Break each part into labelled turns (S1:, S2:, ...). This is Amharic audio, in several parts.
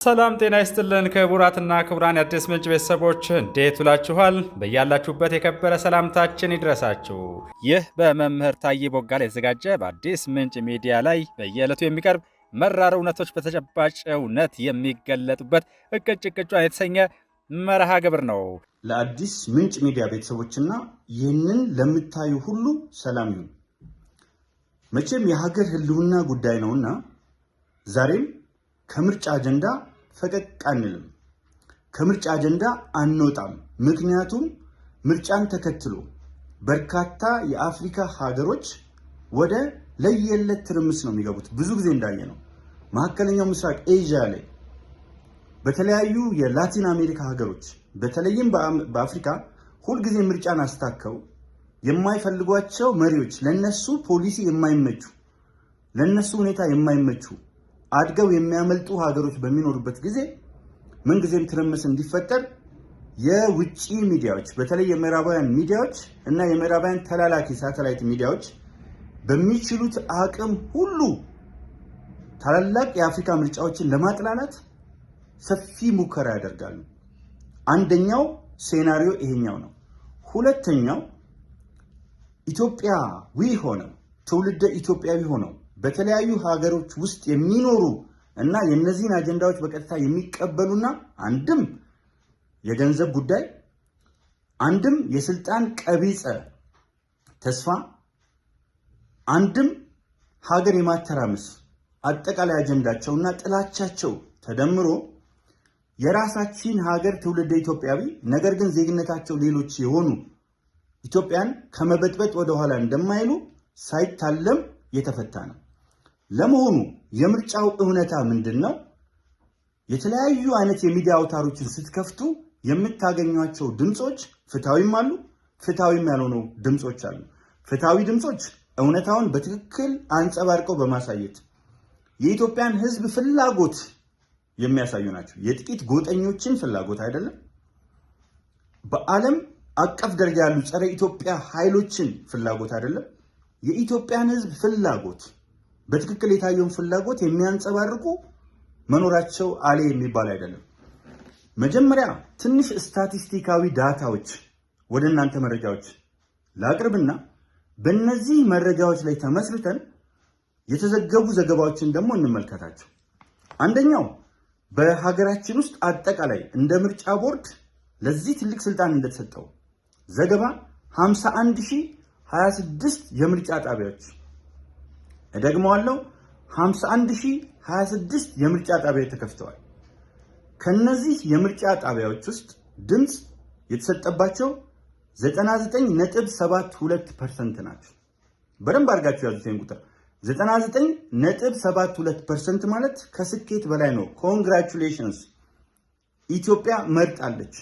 S1: ሰላም ጤና ይስጥልን ክቡራትና ክቡራን የአዲስ ምንጭ ቤተሰቦች እንዴት ውላችኋል? በያላችሁበት የከበረ ሰላምታችን ይድረሳችሁ። ይህ በመምህር ታዬ ቦጋለ የተዘጋጀ በአዲስ ምንጭ ሚዲያ ላይ በየዕለቱ የሚቀርብ መራር እውነቶች በተጨባጭ እውነት የሚገለጡበት እቅጭ ቅጯን የተሰኘ መርሃ ግብር ነው።
S2: ለአዲስ ምንጭ ሚዲያ ቤተሰቦችና ይህንን ለምታዩ ሁሉ ሰላም ይሁን። መቼም የሀገር ህልውና ጉዳይ ነውና ዛሬም ከምርጫ አጀንዳ ፈቀቅ አንልም። ከምርጫ አጀንዳ አንወጣም። ምክንያቱም ምርጫን ተከትሎ በርካታ የአፍሪካ ሀገሮች ወደ ለየለት ትርምስ ነው የሚገቡት። ብዙ ጊዜ እንዳየ ነው መካከለኛው ምስራቅ ኤዥያ ላይ በተለያዩ የላቲን አሜሪካ ሀገሮች በተለይም በአፍሪካ ሁልጊዜ ምርጫን አስታከው የማይፈልጓቸው መሪዎች ለነሱ ፖሊሲ የማይመቹ ለነሱ ሁኔታ የማይመቹ አድገው የሚያመልጡ ሀገሮች በሚኖሩበት ጊዜ ምንጊዜም ትርምስ እንዲፈጠር የውጭ ሚዲያዎች በተለይ የምዕራባውያን ሚዲያዎች እና የምዕራባውያን ተላላኪ ሳተላይት ሚዲያዎች በሚችሉት አቅም ሁሉ ታላላቅ የአፍሪካ ምርጫዎችን ለማጥላላት ሰፊ ሙከራ ያደርጋሉ። አንደኛው ሴናሪዮ ይሄኛው ነው። ሁለተኛው ኢትዮጵያዊ ሆነው ትውልደ ኢትዮጵያዊ ሆነው በተለያዩ ሀገሮች ውስጥ የሚኖሩ እና የነዚህን አጀንዳዎች በቀጥታ የሚቀበሉና አንድም የገንዘብ ጉዳይ አንድም የስልጣን ቀቢጸ ተስፋ አንድም ሀገር የማተራመስ አጠቃላይ አጀንዳቸውና ጥላቻቸው ተደምሮ የራሳችን ሀገር ትውልደ ኢትዮጵያዊ ነገር ግን ዜግነታቸው ሌሎች የሆኑ ኢትዮጵያን ከመበጥበጥ ወደኋላ እንደማይሉ ሳይታለም የተፈታ ነው። ለመሆኑ የምርጫው እውነታ ምንድነው? የተለያዩ አይነት የሚዲያ አውታሮችን ስትከፍቱ የምታገኟቸው ድምጾች ፍትሃዊም አሉ፣ ፍትሃዊም ያልሆኑ ድምጾች አሉ። ፍትሃዊ ድምጾች እውነታውን በትክክል አንጸባርቀው በማሳየት የኢትዮጵያን ሕዝብ ፍላጎት የሚያሳዩ ናቸው። የጥቂት ጎጠኞችን ፍላጎት አይደለም። በዓለም አቀፍ ደረጃ ያሉ ጸረ ኢትዮጵያ ኃይሎችን ፍላጎት አይደለም። የኢትዮጵያን ሕዝብ ፍላጎት በትክክል የታየውን ፍላጎት የሚያንጸባርቁ መኖራቸው አለ የሚባል አይደለም። መጀመሪያ ትንሽ ስታቲስቲካዊ ዳታዎች ወደ እናንተ መረጃዎች ላቅርብና በእነዚህ መረጃዎች ላይ ተመስርተን የተዘገቡ ዘገባዎችን ደግሞ እንመልከታቸው። አንደኛው በሀገራችን ውስጥ አጠቃላይ እንደ ምርጫ ቦርድ ለዚህ ትልቅ ስልጣን እንደተሰጠው ዘገባ 51026 የምርጫ ጣቢያዎች እደግመዋለሁ 51026 የምርጫ ጣቢያዎች ተከፍተዋል። ከነዚህ የምርጫ ጣቢያዎች ውስጥ ድምጽ የተሰጠባቸው 99.72% ናቸው። በደንብ አድርጋችሁ ያዙት ይሄን ቁጥር 99.72% ማለት ከስኬት በላይ ነው። ኮንግራቹሌሽንስ ኢትዮጵያ መርጣለች።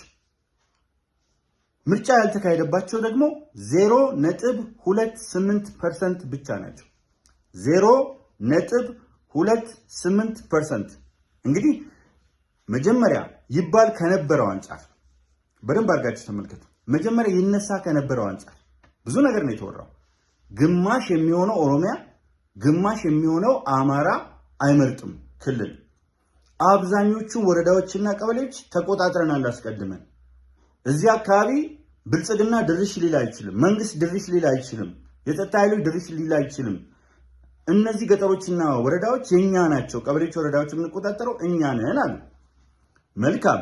S2: ምርጫ ያልተካሄደባቸው ደግሞ 0.28% ብቻ ናቸው። 0.28%። እንግዲህ መጀመሪያ ይባል ከነበረው አንጻር በደንብ አድርጋችሁ ተመልከቱ። መጀመሪያ ይነሳ ከነበረው አንጻር ብዙ ነገር ነው የተወራው። ግማሽ የሚሆነው ኦሮሚያ፣ ግማሽ የሚሆነው አማራ አይመርጥም ክልል። አብዛኞቹ ወረዳዎችና ቀበሌዎች ተቆጣጥረናል አስቀድመን። እዚህ አካባቢ ብልጽግና ድርሽ ሊል አይችልም፣ መንግስት ድርሽ ሊል አይችልም፣ የጸጥታ ኃይሎች ድርሽ ሊል አይችልም። እነዚህ ገጠሮችና ወረዳዎች የኛ ናቸው፣ ቀበሌዎች፣ ወረዳዎች የምንቆጣጠረው እኛ ነን አሉ። መልካም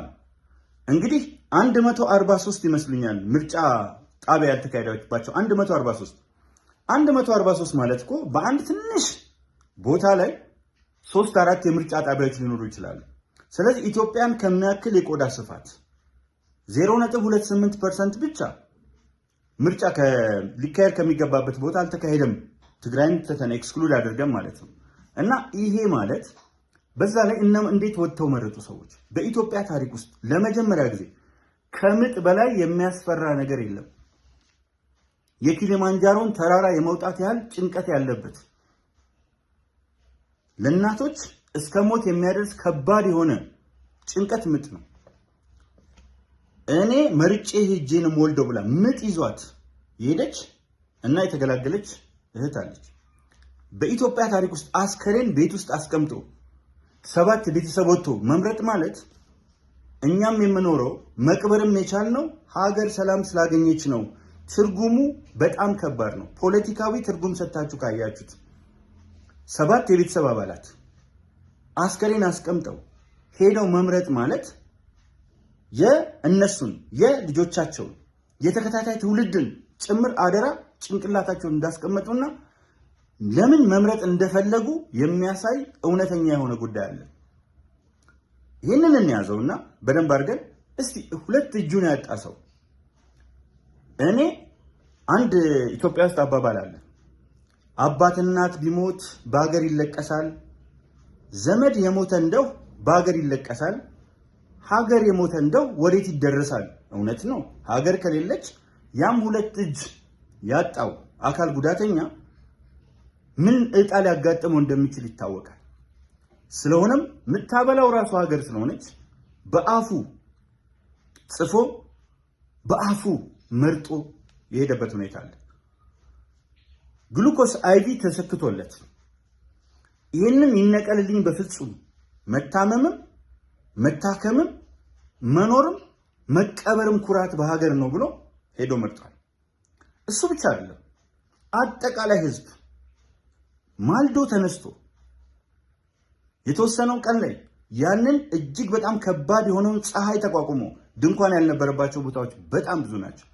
S2: እንግዲህ 143 ይመስሉኛል ምርጫ ጣቢያ ያልተካሄደባቸው 143 ማለት እኮ በአንድ ትንሽ ቦታ ላይ 3-4 የምርጫ ጣቢያዎች ሊኖሩ ይችላሉ። ስለዚህ ኢትዮጵያን ከሚያክል የቆዳ ስፋት 0.28% ብቻ ምርጫ ሊካሄድ ከሚገባበት ቦታ አልተካሄደም። ትግራይን ተተነ ኤክስክሉድ አድርገን ማለት ነው። እና ይሄ ማለት በዛ ላይ እንዴት ወጥተው መረጡ ሰዎች? በኢትዮጵያ ታሪክ ውስጥ ለመጀመሪያ ጊዜ ከምጥ በላይ የሚያስፈራ ነገር የለም። የኪሊማንጃሮን ተራራ የመውጣት ያህል ጭንቀት ያለበት ለእናቶች እስከ ሞት የሚያደርስ ከባድ የሆነ ጭንቀት ምጥ ነው። እኔ መርጬ ሄጄንም ወልደው ብላ ምጥ ይዟት የሄደች እና የተገላገለች እህት አለች። በኢትዮጵያ ታሪክ ውስጥ አስከሬን ቤት ውስጥ አስቀምጦ 7 ቤተሰብ ወጥቶ መምረጥ ማለት እኛም የምኖረው መቅበርም የቻልነው ሀገር ሰላም ስላገኘች ነው። ትርጉሙ በጣም ከባድ ነው። ፖለቲካዊ ትርጉም ሰጥታችሁ ካያችሁት 7 የቤተሰብ አባላት አስከሬን አስቀምጠው ሄደው መምረጥ ማለት የእነሱን የልጆቻቸውን የተከታታይ ትውልድን ጭምር አደራ ጭንቅላታቸውን እንዳስቀመጡና ለምን መምረጥ እንደፈለጉ የሚያሳይ እውነተኛ የሆነ ጉዳይ አለ። ይህንን እንያዘውና በደንብ አድርገን እስቲ 2 እጁን ያጣ ሰው እኔ አንድ ኢትዮጵያ ውስጥ አባባል አለ። አባት እናት ቢሞት በሀገር ይለቀሳል፣ ዘመድ የሞተ እንደው በሀገር ይለቀሳል፣ ሀገር የሞተ እንደው ወዴት ይደረሳል። እውነት ነው። ሀገር ከሌለች ያም 2 እጅ ያጣው አካል ጉዳተኛ ምን እጣ ሊያጋጥመው እንደሚችል ይታወቃል። ስለሆነም የምታበላው ራሱ ሀገር ስለሆነች በአፉ ጽፎ በአፉ መርጦ የሄደበት ሁኔታ አለ። ግሉኮስ አይቪ ተሰክቶለት ይህንን ይነቀልልኝ በፍጹም መታመምም መታከምም መኖርም መቀበርም ኩራት በሀገር ነው ብሎ ሄዶ መርጧል። እሱ ብቻ አይደለም፣ አጠቃላይ ህዝብ ማልዶ ተነስቶ የተወሰነው ቀን ላይ ያንን እጅግ በጣም ከባድ የሆነውን ፀሐይ ተቋቁሞ ድንኳን ያልነበረባቸው ቦታዎች በጣም ብዙ ናቸው።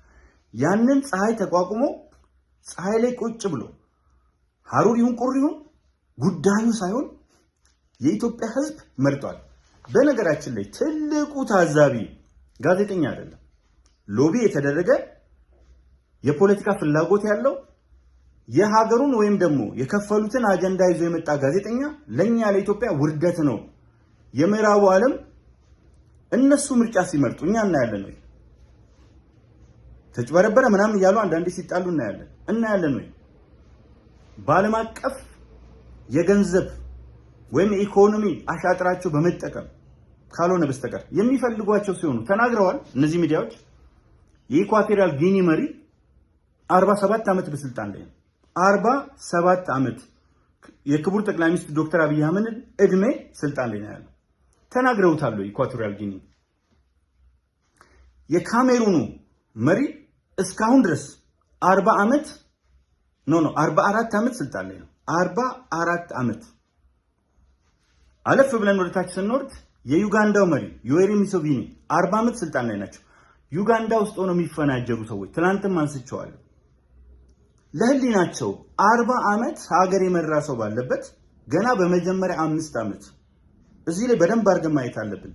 S2: ያንን ፀሐይ ተቋቁሞ ፀሐይ ላይ ቁጭ ብሎ ሐሩር ይሁን ቁር ይሁን ጉዳዩ ሳይሆን የኢትዮጵያ ህዝብ መርጧል። በነገራችን ላይ ትልቁ ታዛቢ ጋዜጠኛ አይደለም፣ ሎቢ የተደረገ የፖለቲካ ፍላጎት ያለው የሀገሩን ወይም ደግሞ የከፈሉትን አጀንዳ ይዞ የመጣ ጋዜጠኛ ለኛ ለኢትዮጵያ ውርደት ነው። የምዕራቡ ዓለም እነሱ ምርጫ ሲመርጡ እኛ እናያለን ወይ? ተጭበረበረ ምናምን እያሉ አንዳንዴ ሲጣሉ እናያለን ወይ? በዓለም አቀፍ የገንዘብ ወይም የኢኮኖሚ አሻጥራቸው በመጠቀም ካልሆነ በስተቀር የሚፈልጓቸው ሲሆኑ ተናግረዋል። እነዚህ ሚዲያዎች የኢኳቶሪያል ጊኒ መሪ 47 ዓመት በስልጣን ላይ ነው። 47 ዓመት የክቡር ጠቅላይ ሚኒስትር ዶክተር አብይ አህመድ እድሜ ስልጣን ላይ ነው ያለው። ተናግረውታል። ኢኳቶሪያል ጊኒ የካሜሩኑ መሪ እስካሁን ድረስ 44 ዓመት ስልጣን ላይ ነው። 44 ዓመት። አለፍ ብለን ወደታች ስንወርድ የዩጋንዳው መሪ ዮዌሪ ሙሴቬኒ 40 ዓመት ስልጣን ላይ ናቸው። ዩጋንዳ ውስጥ ሆነው የሚፈናጀሩ ሰዎች ትናንትም አንስቼዋለሁ። ለህሊናቸው 40 ዓመት ሀገር የመራ ሰው ባለበት ገና በመጀመሪያ 5 ዓመት እዚህ ላይ በደንብ አድርገን ማየት አለብን።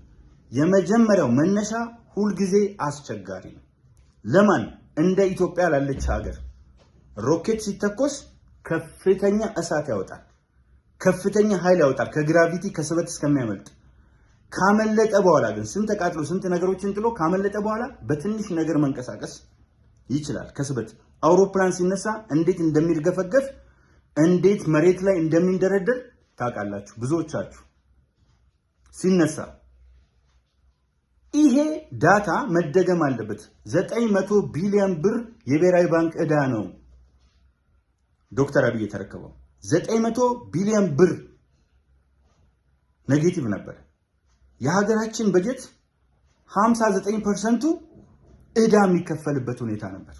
S2: የመጀመሪያው መነሻ ሁልጊዜ አስቸጋሪ ነው። ለማን? እንደ ኢትዮጵያ ላለች ሀገር ሮኬት ሲተኮስ ከፍተኛ እሳት ያወጣል፣ ከፍተኛ ኃይል ያወጣል፣ ከግራቪቲ ከስበት እስከሚያመልጥ። ካመለጠ በኋላ ግን ስንት ተቃጥሎ ስንት ነገሮችን ጥሎ ካመለጠ በኋላ በትንሽ ነገር መንቀሳቀስ ይችላል። ከስበት አውሮፕላን ሲነሳ እንዴት እንደሚርገፈገፍ እንዴት መሬት ላይ እንደሚንደረደር ታውቃላችሁ ብዙዎቻችሁ። ሲነሳ ይሄ ዳታ መደገም አለበት። 900 ቢሊዮን ብር የብሔራዊ ባንክ ዕዳ ነው ዶክተር አብይ የተረከበው። 900 ቢሊዮን ብር ኔጌቲቭ ነበር። የሀገራችን በጀት 59% ዕዳ የሚከፈልበት ሁኔታ ነበር።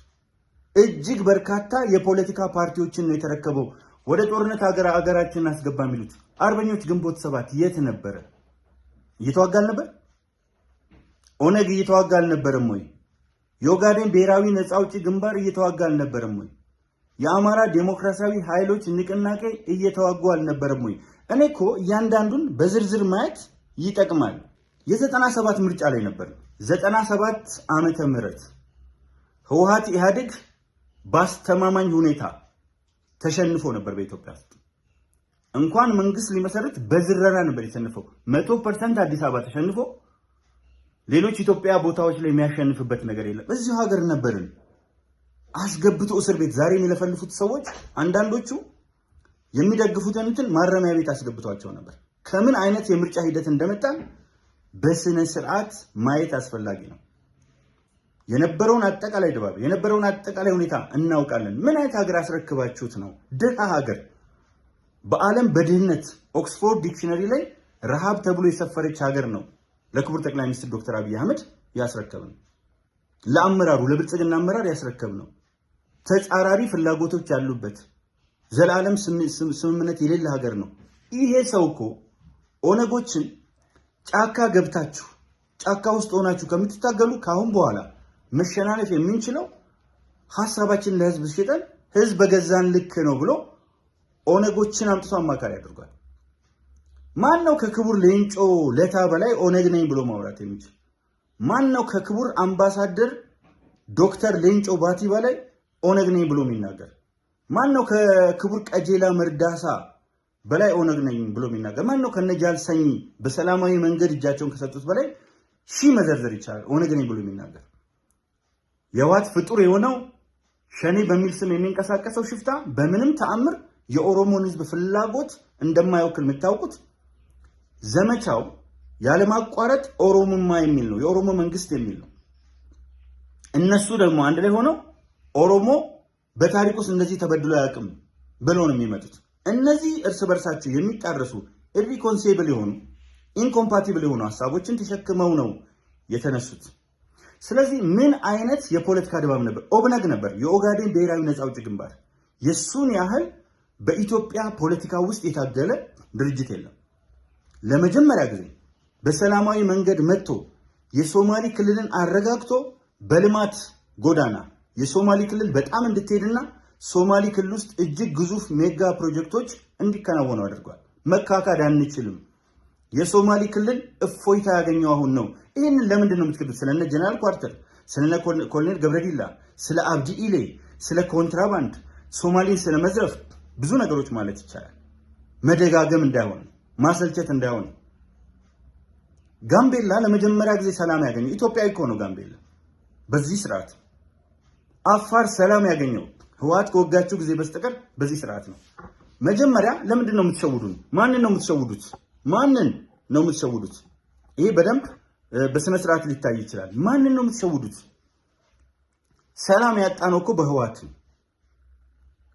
S2: እጅግ በርካታ የፖለቲካ ፓርቲዎችን ነው የተረከበው። ወደ ጦርነት ሀገራችንን አስገባ የሚሉት አርበኞች ግንቦት 7 የት ነበረ? እየተዋጋ አልነበር? ኦነግ እየተዋጋ አልነበረም ወይ? የኦጋዴን ብሔራዊ ነፃ አውጪ ግንባር እየተዋጋ አልነበረም ወይ? የአማራ ዴሞክራሲያዊ ኃይሎች ንቅናቄ እየተዋጉ አልነበረም ወይ? እኔ እኮ እያንዳንዱን በዝርዝር ማየት ይጠቅማል። የ97 ምርጫ ላይ ነበር። 97 ዓመተ ምህረት ህወሓት ኢህአዴግ በአስተማማኝ ሁኔታ ተሸንፎ ነበር በኢትዮጵያ ውስጥ። እንኳን መንግስት ሊመሰረት በዝረራ ነበር የተሸነፈው። 100% አዲስ አበባ ተሸንፎ ሌሎች ኢትዮጵያ ቦታዎች ላይ የሚያሸንፍበት ነገር የለም። እዚሁ ሀገር ነበርን። አስገብቶ እስር ቤት ዛሬ የሚለፈልፉት ሰዎች አንዳንዶቹ የሚደግፉትን እንትን ማረሚያ ቤት አስገብቷቸው ነበር። ከምን አይነት የምርጫ ሂደት እንደመጣ በስነ ስርዓት ማየት አስፈላጊ ነው። የነበረውን አጠቃላይ ድባብ የነበረውን አጠቃላይ ሁኔታ እናውቃለን። ምን አይነት ሀገር አስረክባችሁት ነው? ድሃ ሀገር በዓለም በድህነት ኦክስፎርድ ዲክሽነሪ ላይ ረሃብ ተብሎ የሰፈረች ሀገር ነው ለክቡር ጠቅላይ ሚኒስትር ዶክተር አብይ አህመድ ያስረከብነው። ለአመራሩ ለብልጽግና አመራር ያስረከብነው ተጻራሪ ፍላጎቶች ያሉበት ዘላለም ስምምነት የሌለ ሀገር ነው። ይሄ ሰው እኮ ኦነጎችን ጫካ ገብታችሁ ጫካ ውስጥ ሆናችሁ ከምትታገሉ ካሁን በኋላ መሸናነፍ የምንችለው ሐሳባችን ለህዝብ ሲጠን ህዝብ በገዛን ልክ ነው ብሎ ኦነጎችን አምጥቶ አማካሪ አድርጓል። ማን ነው ከክቡር ሌንጮ ለታ በላይ ኦነግ ነኝ ብሎ ማውራት የሚችል? ማን ነው ከክቡር አምባሳደር ዶክተር ሌንጮ ባቲ በላይ ኦነግ ነኝ ብሎ የሚናገር? ማን ነው ከክቡር ቀጀላ መርዳሳ በላይ ኦነግ ነኝ ብሎ የሚናገር? ማን ነው ከነጃል ሰኝ በሰላማዊ መንገድ እጃቸውን ከሰጡት በላይ ሺህ መዘርዘር ይቻላል ኦነግ ነኝ ብሎ የሚናገር? የዋት ፍጡር የሆነው ሸኔ በሚል ስም የሚንቀሳቀሰው ሽፍታ በምንም ተአምር የኦሮሞን ህዝብ ፍላጎት እንደማይወክል የምታውቁት። ዘመቻው ያለማቋረጥ ኦሮሞማ የሚል ነው፣ የኦሮሞ መንግስት የሚል ነው። እነሱ ደግሞ አንድ ላይ ሆነው ኦሮሞ በታሪክ ውስጥ እንደዚህ ተበድሎ አያውቅም ብለው ነው የሚመጡት። እነዚህ እርስ በርሳቸው የሚጣረሱ ኢሪኮንሲብል የሆኑ ኢንኮምፓቲብል የሆኑ ሀሳቦችን ተሸክመው ነው የተነሱት። ስለዚህ ምን አይነት የፖለቲካ ድባብ ነበር? ኦብነግ ነበር፣ የኦጋዴን ብሔራዊ ነፃ አውጪ ግንባር። የሱን ያህል በኢትዮጵያ ፖለቲካ ውስጥ የታገለ ድርጅት የለም። ለመጀመሪያ ጊዜ በሰላማዊ መንገድ መጥቶ የሶማሌ ክልልን አረጋግቶ በልማት ጎዳና የሶማሌ ክልል በጣም እንድትሄድና ሶማሌ ክልል ውስጥ እጅግ ግዙፍ ሜጋ ፕሮጀክቶች እንዲከናወኑ አድርጓል። መካካድ አንችልም። የሶማሌ ክልል እፎይታ ያገኘው አሁን ነው። ይህንን ለምንድን ነው የምትክዱት? ስለነ ጀነራል ኳርተር፣ ስለነ ኮሎኔል ገብረዲላ፣ ስለ አብዲ ኢሌ፣ ስለ ኮንትራባንድ፣ ሶማሌን ስለ መዝረፍ ብዙ ነገሮች ማለት ይቻላል። መደጋገም እንዳይሆን ማሰልቸት እንዳይሆን። ጋምቤላ ለመጀመሪያ ጊዜ ሰላም ያገኘው ኢትዮጵያዊ እኮ ነው ጋምቤላ በዚህ ስርዓት። አፋር ሰላም ያገኘው ህወሓት ከወጋችሁ ጊዜ በስተቀር በዚህ ስርዓት ነው። መጀመሪያ ለምንድን ነው የምትሸውዱን? ማንን ነው የምትሸውዱት? ማንን ነው የምትሸውዱት? ይሄ በደንብ በስነ ስርዓት ሊታይ ይችላል። ማንን ነው የምትሸውዱት? ሰላም ያጣነው እኮ በህወሓት ነው።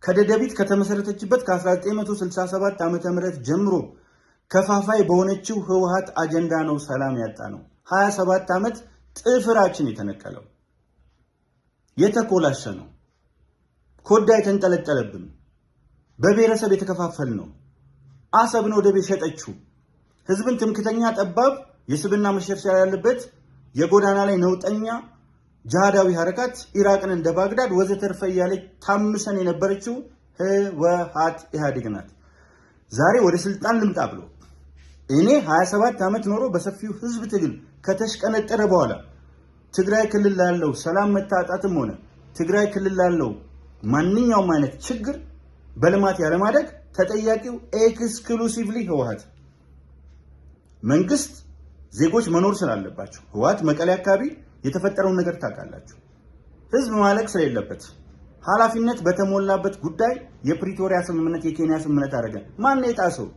S2: ከደደቢት ከተመሰረተችበት ከ1967 ዓመተ ምህረት ጀምሮ ከፋፋይ በሆነችው ህወሓት አጀንዳ ነው ሰላም ያጣነው። 27 ዓመት ጥፍራችን የተነቀለው የተኮላሸ ነው። ኮዳ የተንጠለጠለብን በብሔረሰብ የተከፋፈል ነው። አሰብን ወደብ የሸጠችው ህዝብን ትምክተኛ ጠባብ የስብና መሸርሸር ያለበት የጎዳና ላይ ነውጠኛ ጃሃዳዊ ሐረካት ኢራቅን እንደ ባግዳድ ወዘተርፈ እያለች ታምሰን የነበረችው ህወሓት ኢህአዴግ ናት። ዛሬ ወደ ስልጣን ልምጣ ብሎ እኔ 27 ዓመት ኖሮ በሰፊው ህዝብ ትግል ከተሽቀነጠረ በኋላ ትግራይ ክልል ላለው ሰላም መታጣትም ሆነ ትግራይ ክልል ላለው ማንኛውም አይነት ችግር በልማት ያለማደግ ተጠያቂው ኤክስክሉሲቭሊ ህወሓት። መንግስት ዜጎች መኖር ስላለባቸው ህወሓት መቀሌ አካባቢ የተፈጠረውን ነገር ታውቃላችሁ። ህዝብ ማለቅ ስለሌለበት ኃላፊነት በተሞላበት ጉዳይ የፕሪቶሪያ ስምምነት የኬንያ ስምምነት አደረገ። ማን ነው የጣሰው?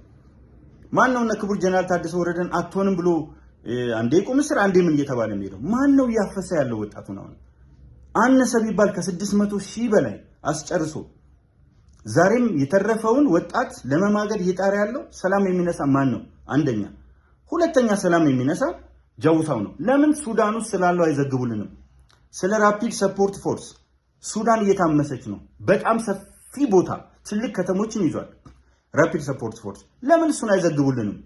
S2: ማን ነው? እነ ክቡር ጀነራል ታደሰ ወረደን አትሆንም ብሎ አንዴ ቁም እስር አንዴ ምን እየተባለ የሚሄደው ማን ነው? እያፈሰ ያለው ወጣቱ ነው። አነሰ ቢባል ከ600 ሺህ በላይ አስጨርሶ ዛሬም የተረፈውን ወጣት ለመማገድ እየጣረ ያለው ሰላም የሚነሳ ማን ነው? አንደኛ። ሁለተኛ ሰላም የሚነሳ ጃውሳው ነው። ለምን ሱዳን ውስጥ ስላለው አይዘግቡልንም? ስለ ራፒድ ሰፖርት ፎርስ ሱዳን እየታመሰች ነው። በጣም ሰፊ ቦታ ትልቅ ከተሞችን ይዟል ራፒድ ሰፖርት ፎርስ። ለምን እሱን አይዘግቡልንም?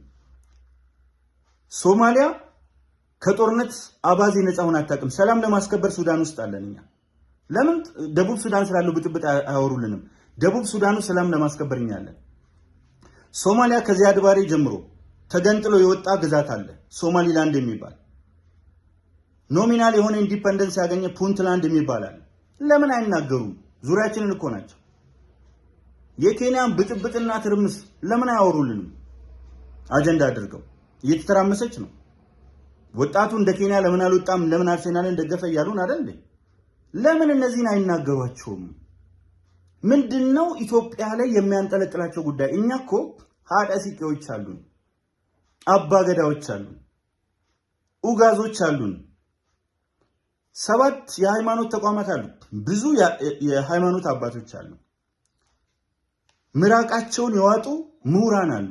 S2: ሶማሊያ ከጦርነት አባዜ ነፃ ሆና አታውቅም። ሰላም ለማስከበር ሱዳን ውስጥ አለን እኛ። ለምን ደቡብ ሱዳን ስላለው ብጥብጥ አያወሩልንም? ደቡብ ሱዳኑ ሰላም ለማስከበር እኛ አለን። ሶማሊያ ከዚያድ ባሬ ጀምሮ ተገንጥሎ የወጣ ግዛት አለ ሶማሊላንድ የሚባል ኖሚናል የሆነ ኢንዲፔንደንስ ያገኘ ፑንትላንድ የሚባል አለ። ለምን አይናገሩም? ዙሪያችንን እኮ ናቸው። የኬንያን ብጥብጥና ትርምስ ለምን አያወሩልንም? አጀንዳ አድርገው እየተተራመሰች ነው። ወጣቱ እንደ ኬንያ ለምን አልወጣም? ለምን አርሴናልን ደገፈ እያሉን አይደል? ለምን እነዚህን አይናገሯቸውም? ምንድነው ኢትዮጵያ ላይ የሚያንጠለጥላቸው ጉዳይ? እኛ እኮ ሀዳ ሲቄዎች አሉን፣ አባገዳዎች አሉን፣ ኡጋዞች አሉን፣ 7 የሃይማኖት ተቋማት አሉ፣ ብዙ የሃይማኖት አባቶች አሉ፣ ምራቃቸውን የዋጡ ምሁራን አሉ።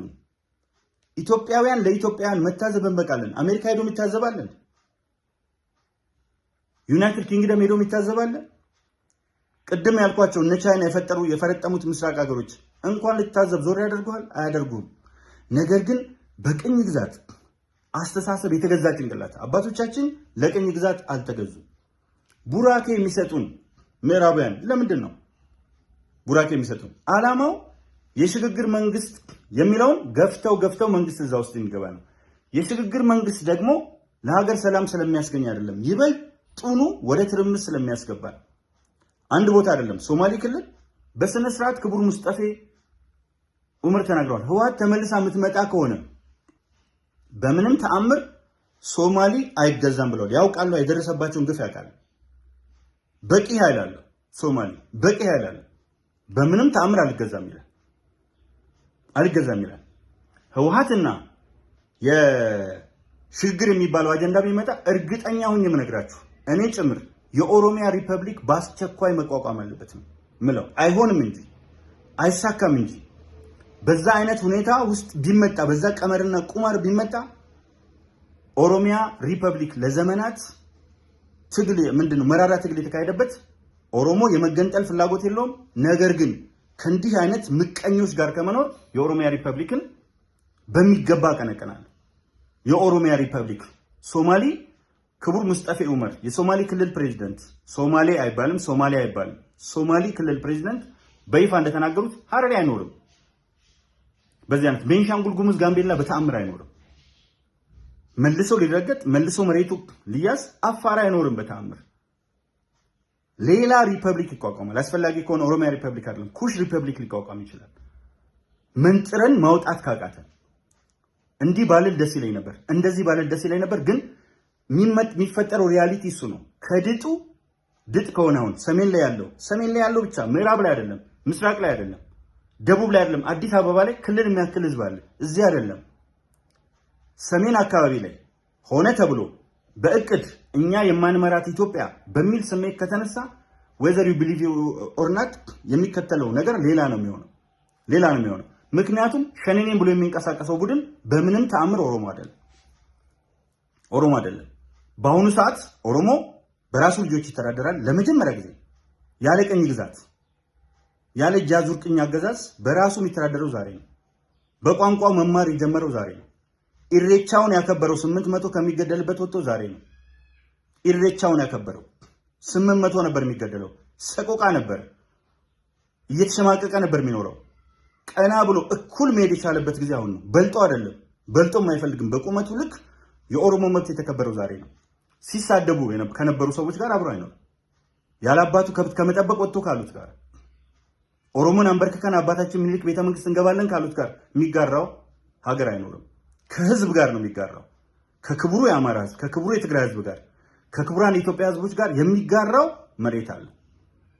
S2: ኢትዮጵያውያን ለኢትዮጵያውያን መታዘብ እንበቃለን። አሜሪካ ሄዶ ይታዘባለን። ዩናይትድ ኪንግደም ሄዶ ይታዘባለን። ቅድም ያልኳቸው እነ ቻይና የፈረጠሙት ምስራቅ ሀገሮች እንኳን ልታዘብ ዞር ያደርጉሃል? አያደርጉም። ነገር ግን በቅኝ ግዛት አስተሳሰብ የተገዛ ጭንቅላት አባቶቻችን ለቅኝ ግዛት አልተገዙም። ቡራኬ የሚሰጡን ምዕራባውያን ለምንድን ነው ቡራኬ የሚሰጡን? ዓላማው የሽግግር መንግስት የሚለውን ገፍተው መንግስት እዛ ውስጥ የሚገባ ነው። የሽግግር መንግስት ደግሞ ለሀገር ሰላም ስለሚያስገኝ አይደለም፣ ይበልጡኑ ወደ ትርምስ ስለሚያስገባ። አንድ ቦታ አይደለም፣ ሶማሌ ክልል በስነ ስርዓት ክቡር ሙስጠፌ ዑመር ተናግረዋል። ህወሓት ተመልሳ የምትመጣ ከሆነ በምንም ተአምር ሶማሌ አይገዛም ብለዋል። ያውቃሉ፣ የደረሰባቸውን ግፍ ያውቃሉ። በቂ ኃይል አለ ሶማሌ፣ በቂ ኃይል አለ። በምንም ተአምር አልገዛም ይላል። ህወሓትና የሽግግር የሚባለው አጀንዳ ቢመጣ እርግጠኛ ሁኝ የምነግራችሁ እኔ ጭምር የኦሮሚያ ሪፐብሊክ በአስቸኳይ መቋቋም አለበት ነው ምለው። አይሆንም እንጂ አይሳካም እንጂ በዛ አይነት ሁኔታ ውስጥ ቢመጣ፣ በዛ ቀመርና ቁማር ቢመጣ ኦሮሚያ ሪፐብሊክ ለዘመናት ትግል ምንድነው መራራ ትግል የተካሄደበት ኦሮሞ የመገንጠል ፍላጎት የለውም። ነገር ግን ከእንዲህ አይነት ምቀኞች ጋር ከመኖር የኦሮሚያ ሪፐብሊክን በሚገባ ቀነቀናል። የኦሮሚያ ሪፐብሊክ ሶማሊ ክቡር ሙስጠፌ ዑመር የሶማሊ ክልል ፕሬዝዳንት፣ ሶማሌ አይባልም፣ ሶማሊ ክልል ፕሬዝዳንት በይፋ እንደተናገሩት ሀረሪ አይኖርም። በዚህ አይነት ቤንሻንጉል ጉሙዝ፣ ጋምቤላ በተአምር አይኖርም። መልሶ ሊረገጥ መልሶ መሬቱ ሊያዝ አፋር አይኖርም በተአምር። ሌላ ሪፐብሊክ ይቋቋማል። አስፈላጊ ከሆነ ኦሮሚያ ሪፐብሊክ አይደለም ኩሽ ሪፐብሊክ ሊቋቋም ይችላል። መንጥረን ማውጣት ካቃተን እንዲህ ባልል ደስ ይለኝ ነበር፣ እንደዚህ ባልል ደስ ይለኝ ነበር። ግን የሚፈጠረው ሪያሊቲ እሱ ነው። ከድጡ ድጥ ከሆነ አሁን ሰሜን ላይ ያለው ብቻ ምዕራብ ላይ አይደለም፣ ምስራቅ ላይ አይደለም፣ ደቡብ ላይ አይደለም፣ አዲስ አበባ ላይ ክልል የሚያክል ህዝብ አለ። እዚህ አይደለም ሰሜን አካባቢ ላይ ሆነ ተብሎ በእቅድ እኛ የማንመራት ኢትዮጵያ በሚል ስሜት ከተነሳ whether you believe or not የሚከተለው ነገር ሌላ ነው የሚሆነው። ምክንያቱም ሸኔኔን ብሎ የሚንቀሳቀሰው ቡድን በምንም ተአምር ኦሮሞ አይደለም። በአሁኑ ሰዓት ኦሮሞ በራሱ ልጆች ይተዳደራል። ለመጀመሪያ ጊዜ ያለ ቀኝ ግዛት ያለ ጃዙር ቅኝ አገዛዝ በራሱ የሚተዳደረው ዛሬ ነው። በቋንቋው መማር የጀመረው ዛሬ ነው። ኢሬቻውን ያከበረው 800 ከሚገደልበት ወጥቶ ዛሬ ነው ኢሬቻውን ያከበረው። 800 ነበር የሚገደለው። ሰቆቃ ነበር። እየተሸማቀቀ ነበር የሚኖረው። ቀና ብሎ እኩል መሄድ የቻለበት ጊዜ አሁን ነው። በልጦ አይደለም፣ በልጦም አይፈልግም። በቁመቱ ልክ የኦሮሞ መብት የተከበረው ዛሬ ነው። ሲሳደቡ ከነበሩ ሰዎች ጋር አብሮ አይኖርም። ያለ አባቱ ከብት ከመጠበቅ ወጥቶ ካሉት ጋር ኦሮሞን አንበርክከን አባታችን ምኒልክ ቤተ መንግስት እንገባለን ካሉት ጋር የሚጋራው ሀገር አይኖርም። ከህዝብ ጋር ነው የሚጋራው። ከክቡሩ የአማራ ህዝብ፣ ከክቡሩ የትግራይ ህዝብ ጋር፣ ከክቡራን የኢትዮጵያ ህዝቦች ጋር የሚጋራው መሬት አለ።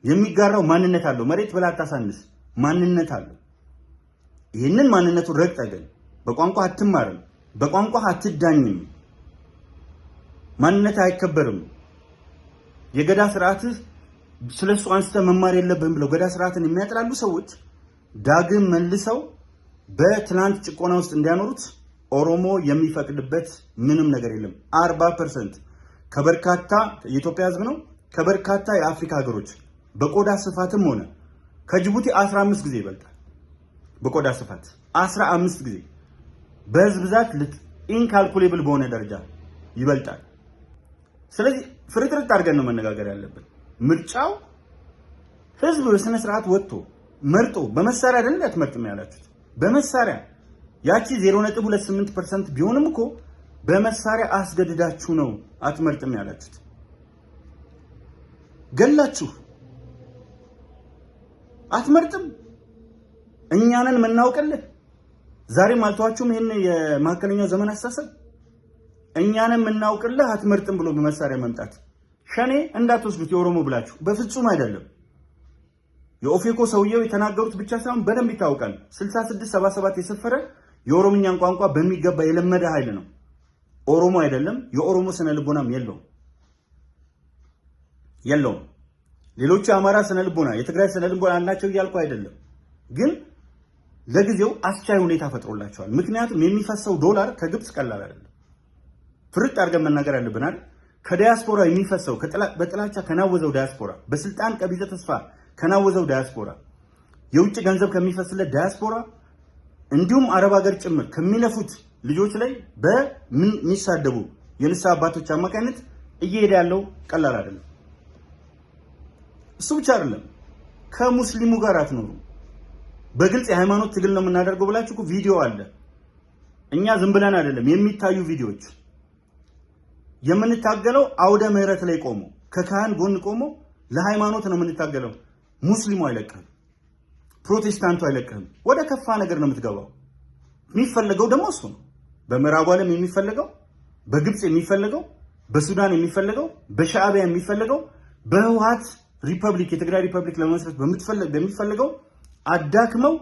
S2: የሚጋራው ማንነት አለው። መሬት ብላ አታሳንስ፣ ማንነት አለው። ይህንን ማንነቱን ረግጠህ ግን በቋንቋ አትማርም፣ በቋንቋ አትዳኝም፣ ማንነት አይከበርም። የገዳ ስርዓትህ ስለሱ አንስተህ መማር የለብህም ብለው ገዳ ስርዓትን የሚያጥላሉ ሰዎች ዳግም መልሰው በትናንት ጭቆና ውስጥ እንዲያኖሩት ኦሮሞ የሚፈቅድበት ምንም ነገር የለም። 40% ከበርካታ የኢትዮጵያ ህዝብ ነው። ከበርካታ የአፍሪካ ሀገሮች በቆዳ ስፋትም ሆነ ከጅቡቲ 15 ጊዜ ይበልጣል። በቆዳ ስፋት 15 ጊዜ፣ በህዝብ ብዛት ኢንካልኩሌብል በሆነ ደረጃ ይበልጣል። ስለዚህ ፍርጥርጥ አድርገን ነው መነጋገር ያለብን። ምርጫው ህዝብ በስነ ስርዓት ወጥቶ መርጦ በመሳሪያ አይደል አትመርጥም ያላችሁት? በመሳሪያ ያቺ 0.28% ቢሆንም እኮ በመሳሪያ አስገድዳችሁ ነው አትመርጥም ያላችሁት። ገላችሁ አትመርጥም። እኛንን የምናውቅልህ ዛሬም አልተዋችሁም። ይሄን የመካከለኛው ዘመን አስተሳሰብ እኛንን የምናውቅልህ አትመርጥም ብሎ በመሳሪያ መምጣት። ሸኔ እንዳትወስዱት የኦሮሞ ብላችሁ በፍጹም አይደለም። የኦፌኮ ሰውየው የተናገሩት ብቻ ሳይሆን በደንብ ይታወቃል። 6677 የሰፈረ የኦሮምኛን ቋንቋ በሚገባ የለመደ ኃይል ነው። ኦሮሞ አይደለም። የኦሮሞ ስነ ልቦናም የለውም። ሌሎቹ የአማራ ስነ ልቦና፣ የትግራይ ስነ ልቦና አላቸው እያልኩ አይደለም። ግን ለጊዜው አስቻይ ሁኔታ ፈጥሮላቸዋል። ምክንያቱም የሚፈሰው ዶላር ከግብፅ ቀላል አይደለም። ፍርጥ አድርገን መናገር ያለብናል። ከዲያስፖራ የሚፈሰው በጥላቻ ከናወዘው ዲያስፖራ፣ በስልጣን ቀቢጸ ተስፋ ከናወዘው ዲያስፖራ፣ የውጭ ገንዘብ ከሚፈስለት ዲያስፖራ እንዲሁም አረብ ሀገር ጭምር ከሚለፉት ልጆች ላይ በሚሳደቡ የንስሐ አባቶች አማካኝነት እየሄደ ያለው ቀላል አይደለም። እሱ ብቻ አይደለም፣ ከሙስሊሙ ጋር አትኖሩ፣ በግልጽ የሃይማኖት ትግል ነው የምናደርገው ብላችሁ እኮ ቪዲዮ አለ። እኛ ዝም ብለን አይደለም የሚታዩ ቪዲዮዎች የምንታገለው አውደ ምህረት ላይ ቆሞ ከካህን ጎን ቆሞ ለሃይማኖት ነው የምንታገለው። ሙስሊሙ አይለቅህም፣ ፕሮቴስታንቱ አይለቅህም። ወደ ከፋ ነገር ነው የምትገባው። የሚፈለገው ደግሞ እሱ ነው። በምዕራቡ ዓለም የሚፈለገው፣ በግብፅ የሚፈለገው፣ በሱዳን የሚፈለገው፣ በሻዕቢያ የሚፈለገው፣ በህወሓት ሪፐብሊክ የትግራይ ሪፐብሊክ ለመመስረት በሚፈለገው አዳክመው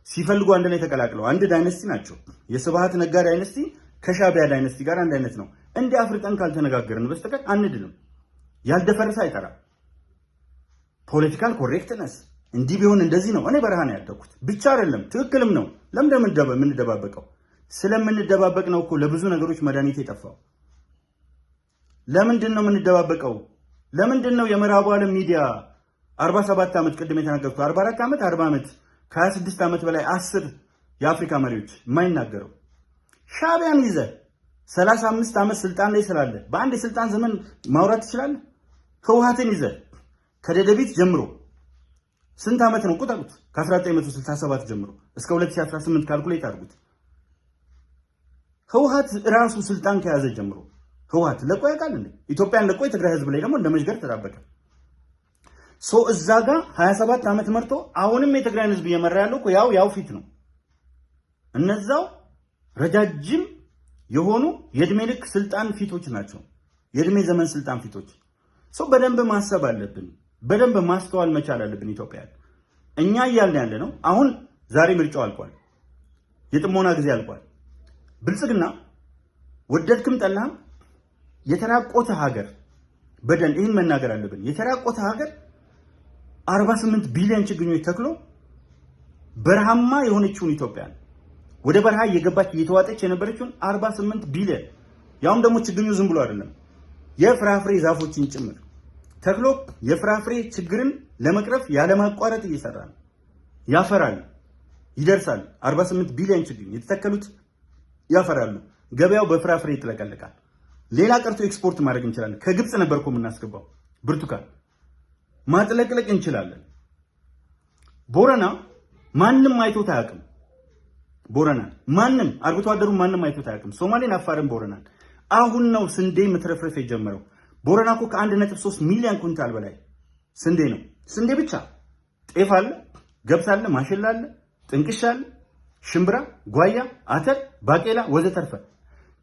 S2: ሲፈልጉ አንድ ላይ ተቀላቅለው አንድ ዳይነስቲ ናቸው። የስብሃት ነጋ ዳይነስቲ ከሻዕቢያ ዳይነስቲ ጋር አንድ አይነት ነው። እንዲህ አፍርጠን ካልተነጋገርን በስተቀር አንድልም። ያልደፈረሰ አይጠራም። ፖለቲካል ኮሬክትነስ እንዲህ ቢሆን እንደዚህ ነው። እኔ በረሃ ነው ያደኩት ብቻ አይደለም፣ ትክክልም ነው። ለምን የምንደባበቀው? ስለምንደባበቅ ነው እኮ ለብዙ ነገሮች መድኃኒት የጠፋው። ለምንድን ነው የምንደባበቀው? ለምንድን ነው የምዕራቡ ዓለም ሚዲያ 47 ዓመት ቅድም የተናገርኩት 44 ዓመት 40 ዓመት ከ26 ዓመት በላይ 10 የአፍሪካ መሪዎች የማይናገረው? ሻዕቢያን ይዘህ 35 ዓመት ስልጣን ላይ ስላለ በአንድ የስልጣን ዘመን ማውራት ትችላለህ? ህወሓትን ይዘህ ከደደቢት ጀምሮ ስንት ዓመት ነው ቁጠሩት? ከ1967 ጀምሮ እስከ 2018 ካልኩሌት አድርጉት። ህወሓት ራሱ ስልጣን ከያዘ ጀምሮ ህወሓት ለቆ ያውቃል እንዴ? ኢትዮጵያን ለቆ የትግራይ ህዝብ ላይ ደግሞ እንደ መሽገር ተጣበቀ። እዛ ጋር 27 ዓመት መርቶ አሁንም የትግራይን ህዝብ እየመራ ያለው እኮ ያው ፊት ነው። እነዛው ረጃጅም የሆኑ የእድሜ ልክ ስልጣን ፊቶች ናቸው። የእድሜ ዘመን ስልጣን ፊቶች። በደንብ ማሰብ አለብን። በደንብ ማስተዋል መቻል አለብን። ኢትዮጵያ እኛ እያልን ያለ ነው። አሁን ዛሬ ምርጫው አልቋል። የጥሞና ጊዜ አልቋል። ብልጽግና ወደድክም ጠላህም የተራቆተ ሀገር በደን ይህን መናገር አለብን። የተራቆተ ሀገር 48 ቢሊዮን ችግኞች ተክሎ በረሃማ የሆነችውን ኢትዮጵያን ወደ በረሃ እየገባች እየተዋጠች የነበረችውን 48 ቢሊዮን ያውም ደግሞ ችግኙ ዝም ብሎ አይደለም የፍራፍሬ ዛፎችን ጭምር ተክሎ የፍራፍሬ ችግርን ለመቅረፍ ያለማቋረጥ እየሰራ ነው። ያፈራል፣ ይደርሳል። 48 ቢሊዮን ችግኝ የተተከሉት ያፈራሉ። ገበያው በፍራፍሬ ይጥለቀለቃል። ሌላ ቀርቶ ኤክስፖርት ማድረግ እንችላለን። ከግብፅ ነበርኩ የምናስገባው ብርቱካን ማጥለቅለቅ እንችላለን። ቦረና ማንም አይቶት አያውቅም። ቦረና ማንም አርብቶ አደሩ ማንም አይቶት አያውቅም። ሶማሌን፣ አፋርን፣ ቦረናን አሁን ነው ስንዴ መትረፍረፍ የጀመረው። ቦረና እኮ ከ1.3 ሚሊዮን ኩንታል በላይ ስንዴ ነው። ስንዴ ብቻ ጤፍ አለ፣ ገብስ አለ፣ ማሽላ አለ፣ ጥንቅሽ አለ፣ ሽምብራ፣ ጓያ፣ አተር፣ ባቄላ ወዘተርፈ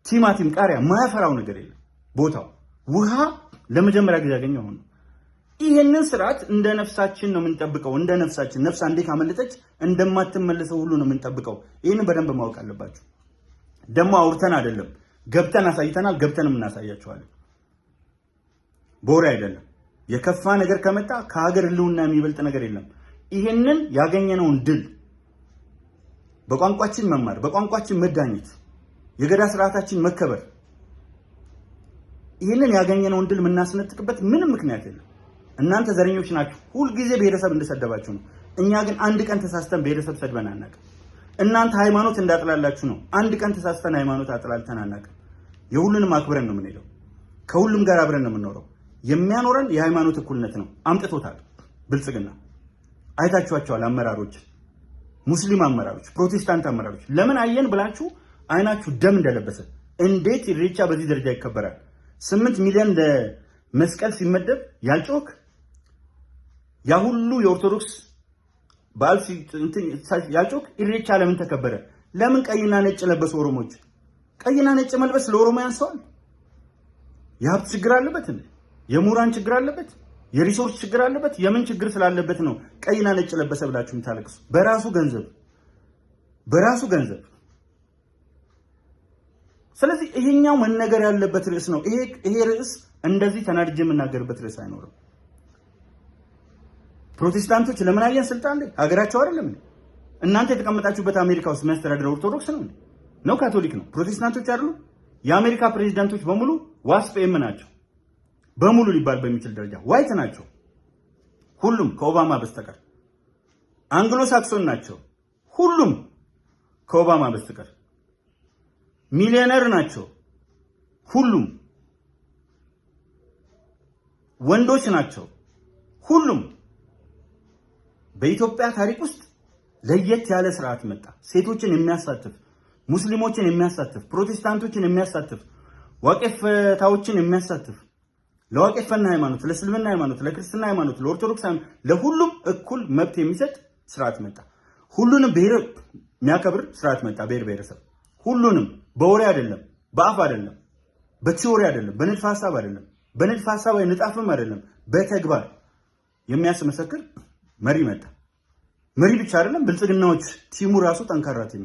S2: ቲማቲም፣ ቃሪያ ማያፈራው ነገር የለም። ቦታው ውሃ ለመጀመሪያ ጊዜ ያገኘው ነው። ይሄንን ስርዓት እንደ ነፍሳችን ነው የምንጠብቀው። እንደ ነፍሳችን ነፍስ አንዴ ካመለጠች እንደማትመለሰው ሁሉ ነው የምንጠብቀው። ይሄንን በደንብ ማወቅ አለባችሁ። ደግሞ አውርተን አይደለም ገብተን አሳይተናል። ገብተንም እናሳያቸዋለን። ቦሬ አይደለም። የከፋ ነገር ከመጣ ከሀገር ህልውና የሚበልጥ ነገር የለም። ይሄንን ያገኘነውን ድል በቋንቋችን መማር፣ በቋንቋችን መዳኘት፣ የገዳ ስርዓታችን መከበር፣ ይሄንን ያገኘነውን ድል የምናስነጥቅበት ምንም ምክንያት የለም። እናንተ ዘረኞች ናችሁ። ሁልጊዜ ብሔረሰብ እንደሰደባችሁ ነው። እኛ ግን አንድ ቀን ተሳስተን ብሔረሰብ ሰድበን አናውቅም። እናንተ ሃይማኖት እንዳጥላላችሁ ነው። አንድ ቀን ተሳስተን ሃይማኖት አጥላልተን አናውቅም። የሁሉንም አክብረን ነው የምንሄደው። ከሁሉም ጋር አብረን ነው የምንኖረው። የሚያኖረን የሃይማኖት እኩልነት ነው። አምጥቶታል ብልጽግና። አይታችኋቸዋል። አመራሮች፣ ሙስሊም አመራሮች፣ ፕሮቴስታንት አመራሮች ለምን አየን ብላችሁ አይናችሁ ደም እንደለበሰ። እንዴት ኢሬቻ በዚህ ደረጃ ይከበራል? 8 ሚሊዮን ለመስቀል ሲመደብ ያልጮክ ያ ሁሉ የኦርቶዶክስ በዓል ያልጮክ ኢሬቻ ለምን ተከበረ? ለምን ቀይና ነጭ ለበሱ ኦሮሞች? ቀይና ነጭ መልበስ ለኦሮሞ ያንሰዋል? የሀብት ችግር አለበት እንዴ? የሙራን ችግር አለበት? የሪሶርስ ችግር አለበት? የምን ችግር ስላለበት ነው ቀይና ነጭ ለበሰ ብላችሁ የምታለቅሱ? በራሱ ገንዘብ። ስለዚህ ይሄኛው መነገር ያለበት ርዕስ ነው። ይሄ ርዕስ እንደዚህ ተናድጄ የምናገርበት ርዕስ አይኖርም። ፕሮቴስታንቶች ለምን አየን ስልጣን ላይ? ሀገራቸው አይደለም? እናንተ የተቀመጣችሁበት አሜሪካ ውስጥ የሚያስተዳድረው ኦርቶዶክስ ነው ካቶሊክ ነው? ፕሮቴስታንቶች አይደሉ? የአሜሪካ ፕሬዚዳንቶች በሙሉ ዋስፔም ናቸው። በሙሉ ሊባል በሚችል ደረጃ ዋይት ናቸው። ሁሉም ከኦባማ በስተቀር አንግሎ ሳክሶን ናቸው። ሁሉም ከኦባማ በስተቀር ሚሊዮነር ናቸው። ሁሉም ወንዶች ናቸው። ሁሉም በኢትዮጵያ ታሪክ ውስጥ ለየት ያለ ስርዓት መጣ። ሴቶችን የሚያሳትፍ፣ ሙስሊሞችን የሚያሳትፍ፣ ፕሮቴስታንቶችን የሚያሳትፍ፣ ዋቄፈታዎችን የሚያሳትፍ፣ ለዋቄፈና ሃይማኖት፣ ለእስልምና ሃይማኖት፣ ለክርስትና ሃይማኖት፣ ለኦርቶዶክስ ለሁሉም እኩል መብት የሚሰጥ ስርዓት መጣ። ሁሉንም ብሔር የሚያከብር ስርዓት መጣ። ብሔር ብሔረሰብ ሁሉንም በወሬ አይደለም፣ በአፍ አይደለም፣ በቲዮሪ አይደለም፣ በንድፈ ሐሳብ አይደለም፣ በንድፈ ሐሳባዊ ንጣፍም አይደለም፣ በተግባር የሚያስመሰክር መሪ መጣ። መሪ ብቻ አይደለም፣ ብልጽግናዎች ቲሙ ራሱ ጠንካራ ቲሙ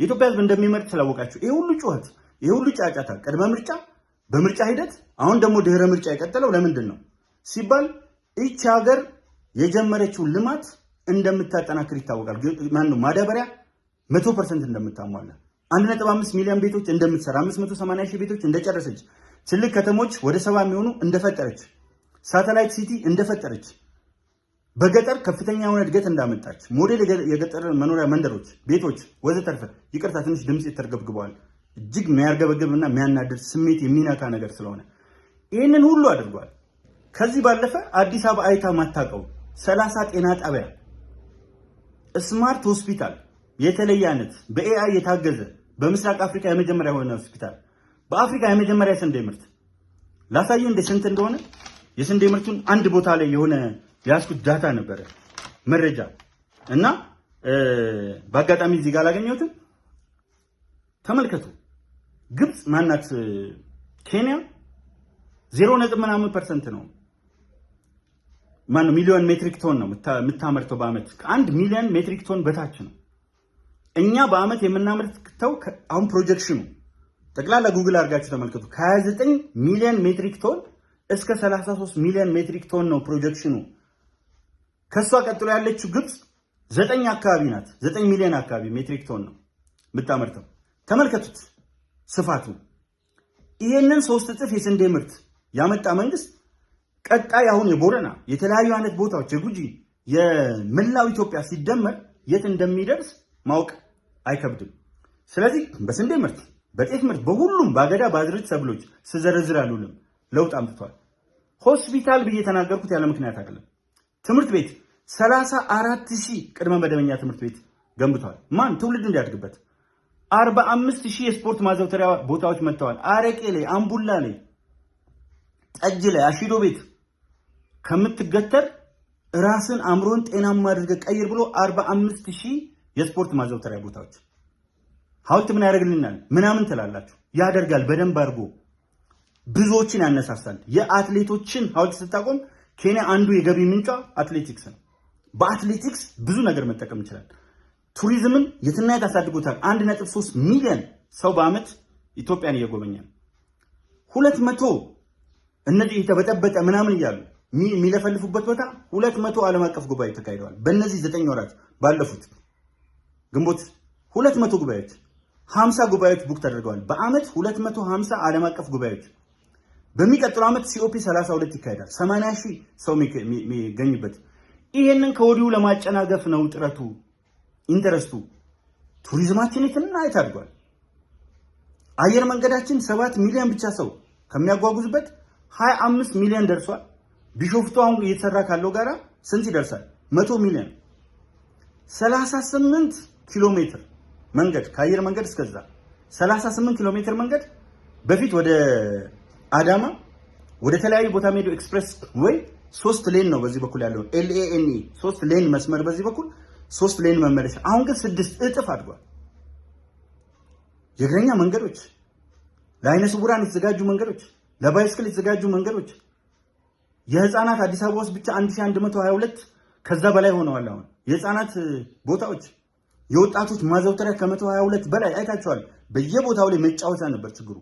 S2: የኢትዮጵያ ሕዝብ እንደሚመርጥ ስላወቃችሁ ይሄ ሁሉ ጩኸት፣ ይሄ ሁሉ ጫጫታ፣ ቅድመ ምርጫ፣ በምርጫ ሂደት፣ አሁን ደግሞ ድህረ ምርጫ የቀጠለው ለምንድን ነው ሲባል ይህች ሀገር የጀመረችውን ልማት እንደምታጠናክር ይታወቃል። ማነው ማዳበሪያ 100% እንደምታሟላ 1.5 ሚሊዮን ቤቶች እንደምትሰራ 580 ሺህ ቤቶች እንደጨረሰች ትልቅ ከተሞች ወደ 70 የሚሆኑ እንደፈጠረች ሳተላይት ሲቲ እንደፈጠረች በገጠር ከፍተኛ የሆነ እድገት እንዳመጣች ሞዴል የገጠር መኖሪያ መንደሮች፣ ቤቶች ወዘተርፈ። ይቅርታ ትንሽ ድምጽ ተርገብግበዋል። እጅግ የሚያርገበግብና የሚያናድድ ስሜት የሚነካ ነገር ስለሆነ ይህንን ሁሉ አድርጓል። ከዚህ ባለፈ አዲስ አበባ አይታ ማታቀው 30 ጤና ጣቢያ፣ ስማርት ሆስፒታል፣ የተለየ አይነት በኤአይ የታገዘ በምስራቅ አፍሪካ የመጀመሪያ የሆነ ሆስፒታል፣ በአፍሪካ የመጀመሪያ የስንዴ ምርት ላሳየው እንደ ስንት እንደሆነ የስንዴ ምርቱን አንድ ቦታ ላይ የሆነ ያስኩት ዳታ ነበረ መረጃ እና በአጋጣሚ እዚህ ጋር አላገኘሁትም። ተመልከቱ። ግብጽ ማናት? ኬንያ 0.ምናምን% ነው ሚሊዮን ሜትሪክ ቶን ነው የምታመርተው በአመት። ከ1 ሚሊዮን ሜትሪክ ቶን በታች ነው። እኛ በአመት የምናመርተው አሁን ፕሮጀክሽኑ ጠቅላላ ጉግል አድርጋችሁ ተመልከቱ። ከ29 ሚሊዮን ሜትሪክ ቶን እስከ 33 ሚሊዮን ሜትሪክ ቶን ነው ፕሮጀክሽኑ። ከሷ ቀጥሎ ያለችው ግብጽ 9 አካባቢ ናት። 9 ሚሊዮን አካባቢ ሜትሪክ ቶን ነው የምታመርተው። ተመልከቱት ስፋቱ። ይሄንን 3 እጥፍ የስንዴ ምርት ያመጣ መንግስት ቀጣይ አሁን የቦረና የተለያዩ አይነት ቦታዎች የጉጂ የመላው ኢትዮጵያ ሲደመር የት እንደሚደርስ ማወቅ አይከብድም። ስለዚህ በስንዴ ምርት፣ በጤፍ ምርት፣ በሁሉም በአገዳ በአዝርዕት ሰብሎች ስዘረዝር አሉልም ለውጥ አምጥቷል። ሆስፒታል ብዬ የተናገርኩት ያለ ምክንያት አይደለም። ትምህርት ቤት 34,000 ቅድመ መደበኛ ትምህርት ቤት ገንብቷል። ማን ትውልድ እንዲያድግበት 45,000 የስፖርት ማዘውተሪያ ቦታዎች መጥተዋል። አረቄ ላይ፣ አምቡላ ላይ፣ ጠጅ ላይ፣ አሺዶ ቤት ከምትገተር ራስን አምሮን ጤናማ አድርገህ ቀይር ብሎ 45,000 የስፖርት ማዘውተሪያ ቦታዎች። ሐውልት ምን ያደርግልናል ምናምን ትላላችሁ። ያደርጋል በደንብ አድርጎ ብዙዎችን ያነሳሳል። የአትሌቶችን ሐውልት ስታቆም ኬንያ አንዱ የገቢ ምንጯ አትሌቲክስ ነው። በአትሌቲክስ ብዙ ነገር መጠቀም ይችላል። ቱሪዝምን የትና የት አሳድጎታል። 1.3 ሚሊዮን ሰው በአመት ኢትዮጵያን እየጎበኘ ነው። 200 እነዚህ የተበጠበጠ ምናምን እያሉ የሚለፈልፉበት ቦታ 200 ዓለም አቀፍ ጉባኤ ተካሂደዋል። በእነዚህ 9 ወራት ባለፉት ግንቦት 200 ጉባኤዎች 50 ጉባኤዎች ቡክ ተደርገዋል። በአመት 250 ዓለም አቀፍ ጉባኤዎች። በሚቀጥለው አመት ሲኦፒ 32 ይካሄዳል። 80,000 ሰው የሚገኝበት። ይሄንን ከወዲሁ ለማጨናገፍ ነው ጥረቱ፣ ኢንተረስቱ። ቱሪዝማችን የትና የት አድጓል። አየር መንገዳችን 7 ሚሊዮን ብቻ ሰው ከሚያጓጉዝበት 25 ሚሊዮን ደርሷል። ቢሾፍቱ አሁን እየተሰራ ካለው ጋራ ስንት ይደርሳል? 100 ሚሊዮን። 38 ኪሎ ሜትር መንገድ ከአየር መንገድ እስከዛ 38 ኪሎ ሜትር መንገድ። በፊት ወደ አዳማ ወደ ተለያዩ ቦታ ሄዶ ኤክስፕሬስ ወይ 3 ሌን ነው በዚህ በኩል ያለው LANE 3 ሌን መስመር በዚህ በኩል 3 ሌን መመለሻ። አሁን ግን 6 እጥፍ አድጓል። የእግረኛ መንገዶች፣ ለአይነ ስውራን የተዘጋጁ መንገዶች፣ ለባይስክል የተዘጋጁ መንገዶች፣ የህፃናት አዲስ አበባ ውስጥ ብቻ 1122 ከዛ በላይ ሆነዋል። አሁን የህፃናት ቦታዎች፣ የወጣቶች ማዘውተሪያ ከ122 በላይ አይታችኋል። በየቦታው ላይ መጫወቻ ነበር ችግሩ።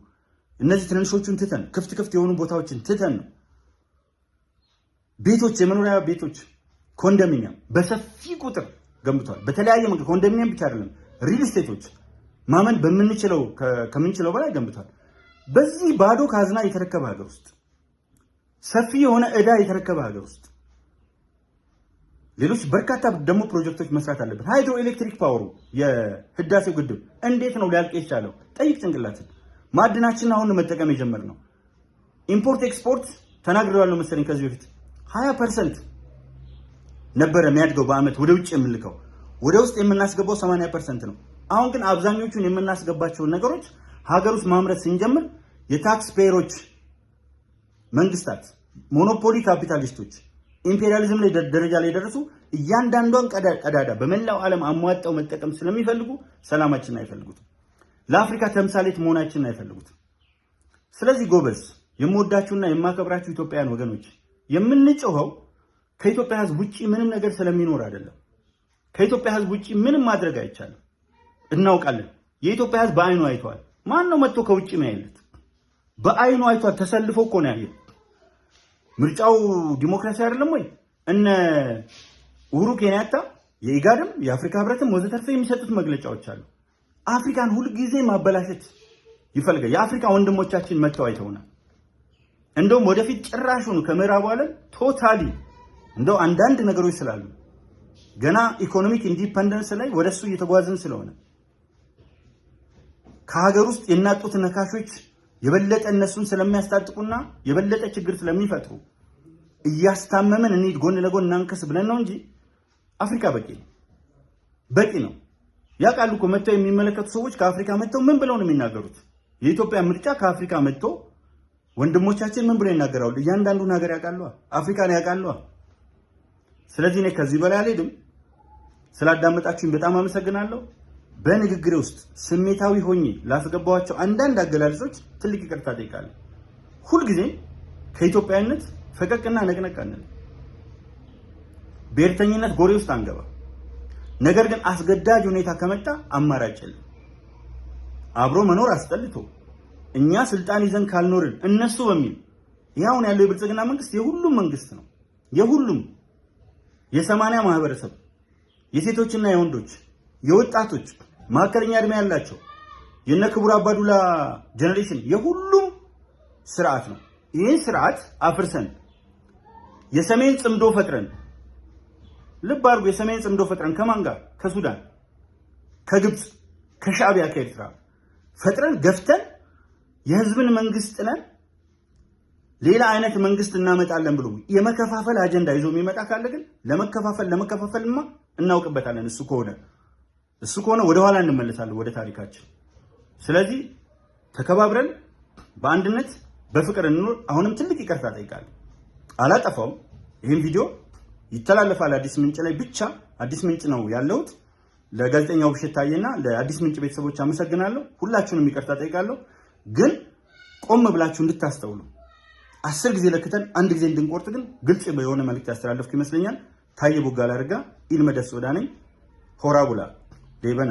S2: እነዚህ ትንንሾቹን ትተን ክፍት የሆኑ ቦታዎችን ትተን ነው። ቤቶች፣ የመኖሪያ ቤቶች፣ ኮንዶሚኒየም በሰፊ ቁጥር ገንብቷል። በተለያየ መንገድ ኮንዶሚኒየም ብቻ አይደለም፣ ሪል ስቴቶች ማመን ከምንችለው በላይ ገንብቷል። በዚህ ባዶ ካዝና የተረከበ ሀገር ውስጥ ሰፊ የሆነ ዕዳ የተረከበ ሀገር ውስጥ ሌሎች በርካታ ደግሞ ፕሮጀክቶች መስራት አለበት። ሃይድሮ ኤሌክትሪክ ፓወሩ የህዳሴው ግድብ እንዴት ነው ሊያልቅ የቻለው? ጠይቅ ጭንቅላትን። ማዕድናችንን አሁን መጠቀም የጀመርነው ኢምፖርት ኤክስፖርት ተናግሬዋለሁ መሰለኝ ከዚህ በፊት 20% ነበረ የሚያድገው በአመት ወደ ውጭ የምንልከው፣ ወደ ውስጥ የምናስገባው 80% ነው። አሁን ግን አብዛኞቹን የምናስገባቸውን ነገሮች ሀገር ውስጥ ማምረት ስንጀምር የታክስ ፔየሮች መንግስታት፣ ሞኖፖሊ ካፒታሊስቶች ኢምፔሪያሊዝም ላይ ደረጃ ላይ ደረሱ። እያንዳንዷን ቀዳዳ በመላው ዓለም አሟጣው መጠቀም ስለሚፈልጉ ሰላማችንን አይፈልጉትም። ለአፍሪካ ተምሳሌት መሆናችንን አይፈልጉትም። ስለዚህ ጎበዝ፣ የምወዳችሁና የማከብራችሁ ኢትዮጵያውያን ወገኖች፣ የምንጮኸው ከኢትዮጵያ ህዝብ ውጪ ምንም ነገር ስለሚኖር አይደለም። ከኢትዮጵያ ህዝብ ውጪ ምንም ማድረግ አይቻልም፣ እናውቃለን። የኢትዮጵያ ህዝብ በአይኑ አይቷል። ማን ነው መጥቶ ከውጪ የሚያይለት? በአይኑ አይቷል። ተሰልፎ እኮ ነው ያየው። ምርጫው ዲሞክራሲ አይደለም ወይ? እነ ኡሁሩ ኬንያታ የኢጋድም የአፍሪካ ህብረትም ወዘተርፈ የሚሰጡት መግለጫዎች አሉ። አፍሪካን ሁልጊዜ ማበላሸት ይፈልጋል። የአፍሪካ ወንድሞቻችን መጥተው አይተውናል። እንደውም ወደፊት ጭራሹን ከምዕራቡ ዓለም ቶታሊ እንደው አንዳንድ ነገሮች ስላሉ ገና ኢኮኖሚክ ኢንዲፔንደንስ ላይ ወደሱ እየተጓዝን ስለሆነ ከሀገር ውስጥ የናጡት ነካሾች የበለጠ እነሱን ስለሚያስታጥቁና የበለጠ ችግር ስለሚፈጥሩ እያስታመመን እንሂድ ጎን ለጎን እናንከስ ብለን ነው እንጂ አፍሪካ በቂ ነው። ያውቃሉ እኮ መጥተው የሚመለከቱ ሰዎች ከአፍሪካ መጥተው ምን ብለው ነው የሚናገሩት? የኢትዮጵያ ምርጫ ከአፍሪካ መጥቶ ወንድሞቻችን ምን ብለው ይናገራሉ? እያንዳንዱን ሀገር ያውቃሉ፣ አፍሪካን ያውቃሉ። ስለዚህ እኔ ከዚህ በላይ አልሄድም። ስላዳመጣችሁኝ በጣም አመሰግናለሁ። በንግግሬ ውስጥ ስሜታዊ ሆኜ ላስገባዋቸው አንዳንድ አገላለጾች ትልቅ ይቅርታ ጠይቃለሁ። ሁልጊዜ ከኢትዮጵያዊነት ፈቀቅና ነቅነቅ አንልም። ብሔርተኝነት ጎሬ ውስጥ አንገባ። ነገር ግን አስገዳጅ ሁኔታ ከመጣ አማራጭ የለም። አብሮ መኖር አስጠልቶ እኛ ስልጣን ይዘን ካልኖርን እነሱ በሚል ያውን ያለው የብልጽግና መንግስት የሁሉም መንግስት ነው። የሁሉም የ80 ማህበረሰብ የሴቶችና የወንዶች የወጣቶች ማከለኛ እድሜ ያላቸው የነ ክቡር አባዱላ ጀነሬሽን የሁሉም ስርዓት ነው። ይህን ስርዓት አፍርሰን የሰሜን ጽምዶ ፈጥረን ልብ አድርጎ የሰሜን ጽምዶ ፈጥረን ከማን ጋር? ከሱዳን፣ ከግብፅ፣ ከሻዕቢያ፣ ከኤርትራ ፈጥረን ገፍተን የህዝብን መንግስት ነን ሌላ አይነት መንግስት እናመጣለን ብሎ የመከፋፈል አጀንዳ ይዞ የሚመጣ ካለ ግን ለመከፋፈልማ እናውቅበታለን። እሱ ከሆነ ወደ ኋላ እንመለሳለን ወደ ታሪካችን። ስለዚህ ተከባብረን በአንድነት በፍቅር እንኖር። አሁንም ትልቅ ይቅርታ ጠይቃለሁ። አላጠፋውም። ይህን ቪዲዮ ይተላለፋል አዲስ ምንጭ ላይ ብቻ። አዲስ ምንጭ ነው ያለሁት። ለጋዜጠኛው ብሸት ታየና ለአዲስ ምንጭ ቤተሰቦች አመሰግናለሁ። ሁላችሁንም ይቅርታ ጠይቃለሁ። ግን ቆም ብላችሁ እንድታስተውሉ 10 ጊዜ ለክተን አንድ ጊዜ እንድንቆርጥ ግን ግልጽ የሆነ መልእክት ያስተላለፍኩ ይመስለኛል። ታየ ቦጋለ አርጋ ኢልመደስ ወዳነኝ ሆራ ቡላ ሌበና